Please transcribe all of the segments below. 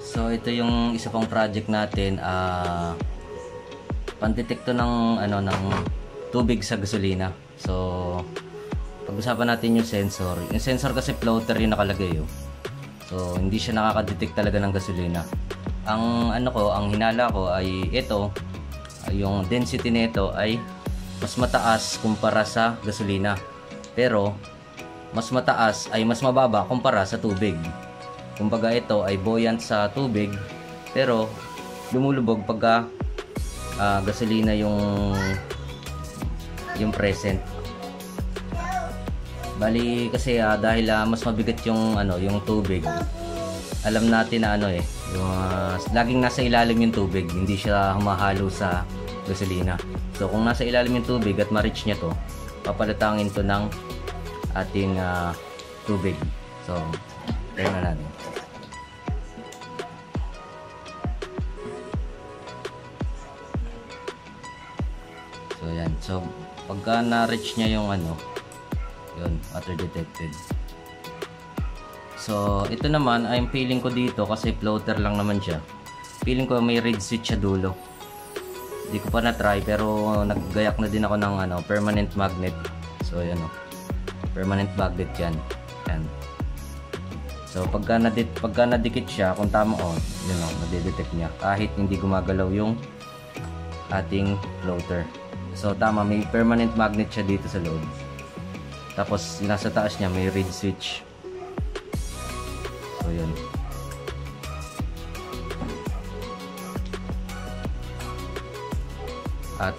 So ito yung isa pang project natin, pandetekto ng ng tubig sa gasolina. So pag-usapan natin yung sensor. Yung sensor kasi floater yung nakalagay oh. So hindi siya nakaka-detect talaga ng gasolina. Ang ang hinala ko ay ito, yung density nito ay mas mataas kumpara sa gasolina. Pero mas mataas ay mas mababa kumpara sa tubig. Kumbaga ito ay buoyant sa tubig pero lumulubog pagka gasolina yung present. Bali kasi dahil mas mabigat yung yung tubig. Alam natin na yung laging nasa ilalim yung tubig, hindi siya humahalo sa gasolina. So kung nasa ilalim yung tubig at ma-reach niya to, papalatangin to ng ating tubig. So try na natin. So yan. So pagka na-reach niya yung yun, water detected. So ito naman, I'm feeling ko dito kasi floater lang naman siya. Feeling ko may reed switch sa dulo. Hindi ko pa na-try pero naggayak na din ako ng permanent magnet. So yan permanent magnet yan. Yan. So pagka nadikit siya, kung tama yun nadidetect niya kahit hindi gumagalaw yung ating floater. So tama, may permanent magnet siya dito sa loob. Tapos nasa taas niya may reed switch. So yun.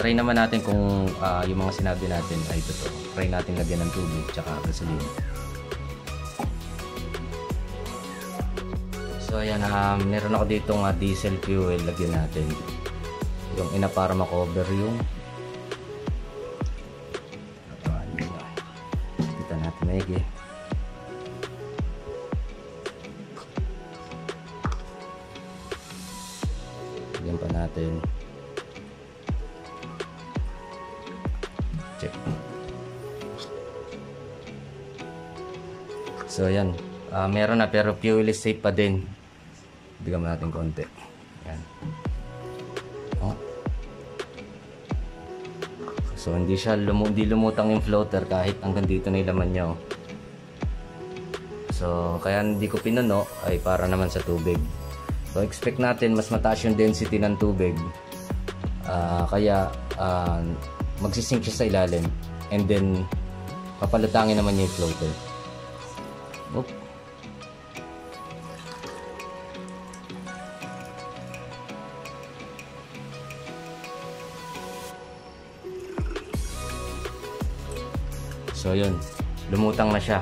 Try naman natin kung yung mga sinabi natin ay totoo. Try natin lagyan ng tubig tsaka gasolina. So ayan, meron ako ditong diesel fuel, lagyan natin. Yung ina para makover yung kita natin maigi. Lagyan pa natin. Check. So ayan, meron na pero fuel is safe pa din. Bigyan natin konti. Ayan. So hindi lumutang yung floater kahit hanggang dito na yung laman niya. So kaya hindi ko pinuno ay para naman sa tubig. So expect natin mas mataas yung density ng tubig. Kaya magsisink siya sa ilalim and then papalatangin naman niya yung floater. Oop. So yun, lumutang na siya.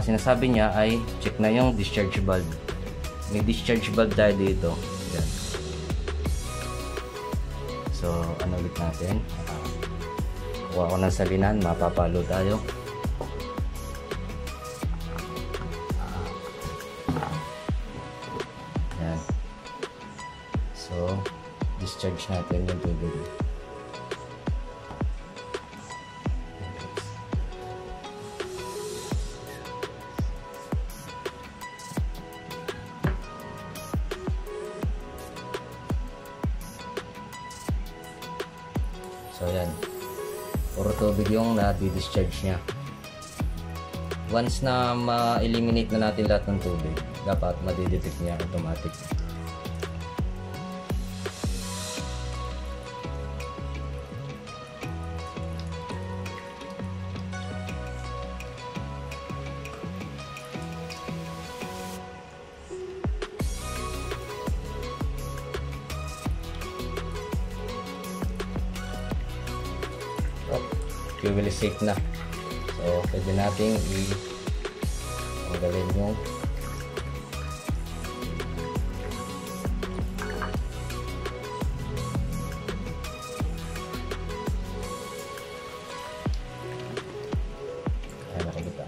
Sinasabi niya ay check na yung discharge valve. May discharge valve tayo dito. Yan. So ulit natin. Kuha ko ng salinan, mapapalo tayo. Yan. So discharge natin yung tubig. So yan, puro tubig yung na-discharge niya. Once na ma-eliminate na natin lahat ng tubig, dapat madidetect niya automatic. Fuel is safe na. So pwede nating i-tanggalin yung nakabita.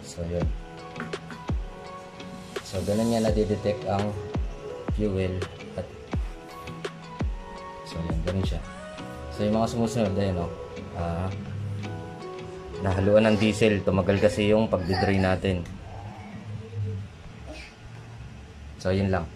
So yun. So ganun niya nadidetect ang fuel. So yan, ganun siya. So yung mga sumusunod ayun nahaluan ng diesel. Tumagal kasi yung pagdidrain natin. So yun lang.